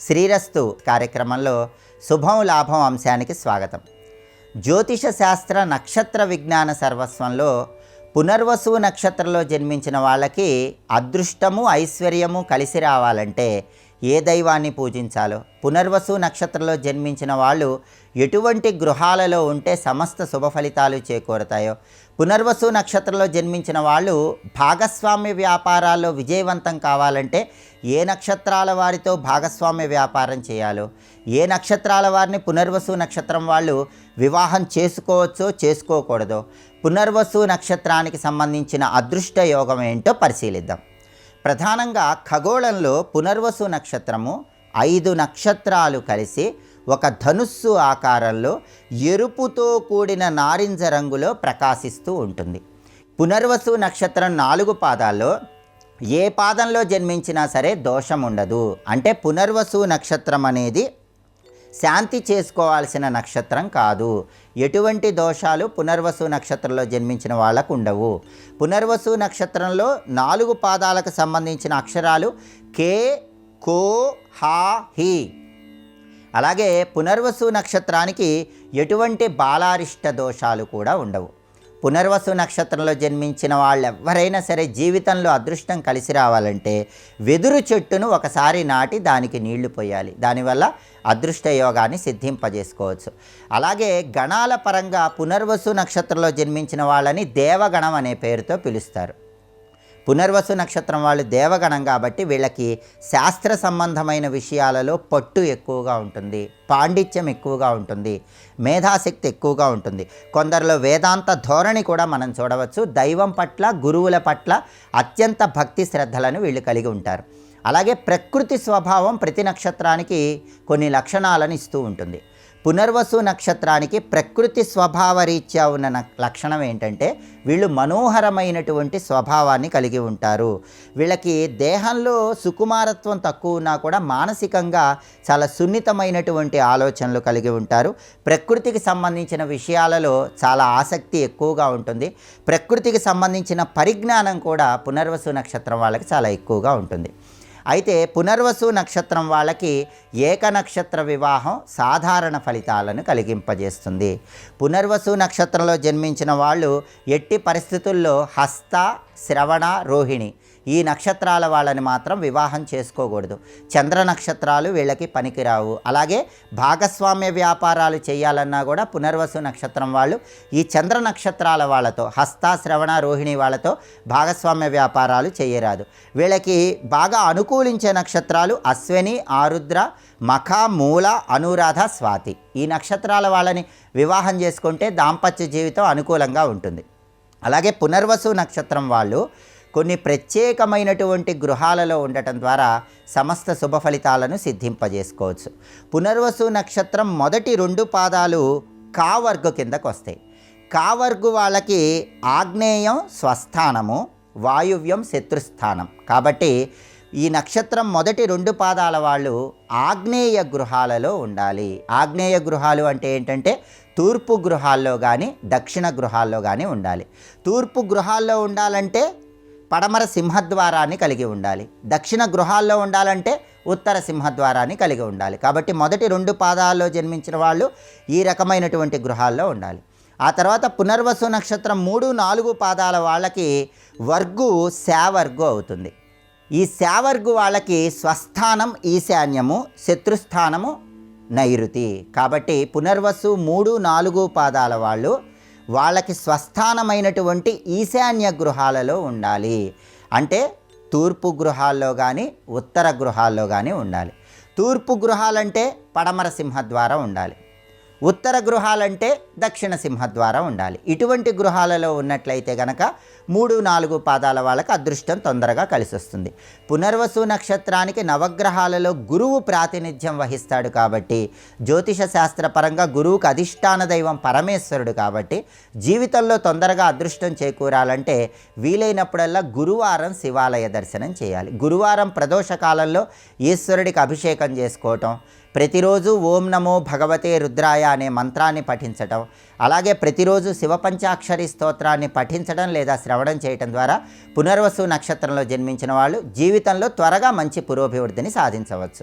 శ్రీరస్తు కార్యక్రమంలో శుభం లాభం అంశానికి స్వాగతం. జ్యోతిష శాస్త్ర నక్షత్ర విజ్ఞాన సర్వస్వంలో పునర్వసు నక్షత్రంలో జన్మించిన వాళ్ళకి అదృష్టము ఐశ్వర్యము కలిసి రావాలంటే ఏ దైవాన్ని పూజించాలో, పునర్వసు నక్షత్రంలో జన్మించిన వాళ్ళు ఎటువంటి గృహాలలో ఉంటే సమస్త శుభ ఫలితాలు చేకూరతాయో, పునర్వసు నక్షత్రంలో జన్మించిన వాళ్ళు భాగస్వామ్య వ్యాపారాల్లో విజయవంతం కావాలంటే ఏ నక్షత్రాల వారితో భాగస్వామ్య వ్యాపారం చేయాలో, ఏ నక్షత్రాల వారిని పునర్వసు నక్షత్రం వాళ్ళు వివాహం చేసుకోవచ్చో చేసుకోకూడదో, పునర్వసు నక్షత్రానికి సంబంధించిన అదృష్ట యోగం ఏంటో పరిశీలిద్దాం. ప్రధానంగా ఖగోళంలో పునర్వసు నక్షత్రము 5 నక్షత్రాలు కలిసి ఒక ధనుస్సు ఆకారంలో ఎరుపుతో కూడిన నారింజ రంగులో ప్రకాశిస్తూ ఉంటుంది. పునర్వసు నక్షత్రం 4 పాదాల్లో ఏ పాదంలో జన్మించినా సరే దోషం ఉండదు. అంటే పునర్వసు నక్షత్రం అనేది శాంతి చేసుకోవాల్సిన నక్షత్రం కాదు. ఎటువంటి దోషాలు పునర్వసు నక్షత్రంలో జన్మించిన వాళ్ళకు ఉండవు. పునర్వసు నక్షత్రంలో 4 పాదాలకు సంబంధించిన అక్షరాలు కే, కో, హా, హి. అలాగే పునర్వసు నక్షత్రానికి ఎటువంటి బాలారిష్ట దోషాలు కూడా ఉండవు. పునర్వసు నక్షత్రంలో జన్మించిన వాళ్ళు ఎవరైనా సరే జీవితంలో అదృష్టం కలిసి రావాలంటే వెదురు చెట్టును ఒకసారి నాటి దానికి నీళ్లు పోయాలి. దానివల్ల అదృష్ట యోగాన్ని సిద్ధింపజేసుకోవచ్చు. అలాగే గణాల పరంగా పునర్వసు నక్షత్రంలో జన్మించిన వాళ్ళని దేవగణం అనే పేరుతో పిలుస్తారు. పునర్వసు నక్షత్రం వాళ్ళు దేవగణం కాబట్టి వీళ్ళకి శాస్త్ర సంబంధమైన విషయాలలో పట్టు ఎక్కువగా ఉంటుంది, పాండిత్యం ఎక్కువగా ఉంటుంది, మేధాశక్తి ఎక్కువగా ఉంటుంది. కొందరిలో వేదాంత ధోరణి కూడా మనం చూడవచ్చు. దైవం పట్ల, గురువుల పట్ల అత్యంత భక్తి శ్రద్ధలను వీళ్ళు కలిగి ఉంటారు. అలాగే ప్రకృతి స్వభావం ప్రతి నక్షత్రానికి కొన్ని లక్షణాలను ఇస్తూ ఉంటుంది. పునర్వసు నక్షత్రానికి ప్రకృతి స్వభావరీత్యా ఉన్న లక్షణం ఏంటంటే వీళ్ళు మనోహరమైనటువంటి స్వభావాన్ని కలిగి ఉంటారు. వీళ్ళకి దేహంలో సుకుమారత్వం తక్కువ ఉన్నా కూడా మానసికంగా చాలా సున్నితమైనటువంటి ఆలోచనలు కలిగి ఉంటారు. ప్రకృతికి సంబంధించిన విషయాలలో చాలా ఆసక్తి ఎక్కువగా ఉంటుంది. ప్రకృతికి సంబంధించిన పరిజ్ఞానం కూడా పునర్వసు నక్షత్రం వాళ్ళకి చాలా ఎక్కువగా ఉంటుంది. అయితే పునర్వసు నక్షత్రం వాళ్ళకి ఏక నక్షత్ర వివాహం సాధారణ ఫలితాలను కలిగింపజేస్తుంది. పునర్వసు నక్షత్రంలో జన్మించిన వాళ్ళు ఎట్టి పరిస్థితుల్లో హస్త, శ్రవణ, రోహిణి ఈ నక్షత్రాల వాళ్ళని మాత్రం వివాహం చేసుకోకూడదు. చంద్ర నక్షత్రాలు వీళ్ళకి పనికిరావు. అలాగే భాగస్వామ్య వ్యాపారాలు చేయాలన్నా కూడా పునర్వసు నక్షత్రం వాళ్ళు ఈ చంద్ర నక్షత్రాల వాళ్ళతో, హస్త, శ్రవణ, రోహిణి వాళ్ళతో భాగస్వామ్య వ్యాపారాలు చేయరాదు. వీళ్ళకి బాగా అనుకూలించే నక్షత్రాలు అశ్విని, ఆరుద్ర, మఖ, మూల, అనురాధ, స్వాతి. ఈ నక్షత్రాల వాళ్ళని వివాహం చేసుకుంటే దాంపత్య జీవితం అనుకూలంగా ఉంటుంది. అలాగే పునర్వసు నక్షత్రం వాళ్ళు కొన్ని ప్రత్యేకమైనటువంటి గృహాలలో ఉండటం ద్వారా సమస్త శుభ ఫలితాలను సిద్ధింపజేసుకోవచ్చు. పునర్వసు నక్షత్రం మొదటి 2 పాదాలు కావర్గు కిందకు వస్తాయి. కావర్గు వాళ్ళకి ఆగ్నేయం స్వస్థానము, వాయువ్యం శత్రుస్థానం. కాబట్టి ఈ నక్షత్రం మొదటి 2 పాదాల వాళ్ళు ఆగ్నేయ గృహాలలో ఉండాలి. ఆగ్నేయ గృహాలు అంటే ఏంటంటే తూర్పు గృహాల్లో కానీ దక్షిణ గృహాల్లో కానీ ఉండాలి. తూర్పు గృహాల్లో ఉండాలంటే పడమర సింహద్వారాన్ని కలిగి ఉండాలి. దక్షిణ గృహాల్లో ఉండాలంటే ఉత్తర సింహద్వారాన్ని కలిగి ఉండాలి. కాబట్టి మొదటి 2 పాదాల్లో జన్మించిన వాళ్ళు ఈ రకమైనటువంటి గృహాల్లో ఉండాలి. ఆ తర్వాత పునర్వసు నక్షత్రం 3, 4 పాదాల వాళ్ళకి వర్గు శావర్గు అవుతుంది. ఈ శావర్గు వాళ్ళకి స్వస్థానం ఈశాన్యము, శత్రుస్థానము నైరుతి. కాబట్టి పునర్వసు 3, 4 పాదాల వాళ్ళు వాళ్ళకి స్వస్థానమైనటువంటి ఈశాన్య గృహాలలో ఉండాలి. అంటే తూర్పు గృహాల్లో కానీ ఉత్తర గృహాల్లో కానీ ఉండాలి. తూర్పు గృహాలంటే పడమర సింహద్వారం ఉండాలి. ఉత్తర గృహాలంటే దక్షిణ సింహద్వారం ఉండాలి. ఇటువంటి గృహాలలో ఉన్నట్లయితే కనుక 3, 4 పాదాల వాళ్ళకి అదృష్టం తొందరగా కలిసి వస్తుంది. పునర్వసు నక్షత్రానికి నవగ్రహాలలో గురువు ప్రాతినిధ్యం వహిస్తాడు కాబట్టి జ్యోతిష శాస్త్రపరంగా గురువుకు అధిష్టాన దైవం పరమేశ్వరుడు కాబట్టి జీవితంలో తొందరగా అదృష్టం చేకూరాలంటే వీలైనప్పుడల్లా గురువారం శివాలయ దర్శనం చేయాలి. గురువారం ప్రదోష కాలంలో ఈశ్వరుడికి అభిషేకం చేసుకోవటం, ప్రతిరోజు ఓం నమో భగవతే రుద్రాయ అనే మంత్రాన్ని పఠించటం, అలాగే ప్రతిరోజు శివపంచాక్షరి స్తోత్రాన్ని పఠించడం లేదా శ్రవణం చేయటం ద్వారా పునర్వసు నక్షత్రంలో జన్మించిన వాళ్ళు జీవితంలో త్వరగా మంచి పురోభివృద్ధిని సాధించవచ్చు.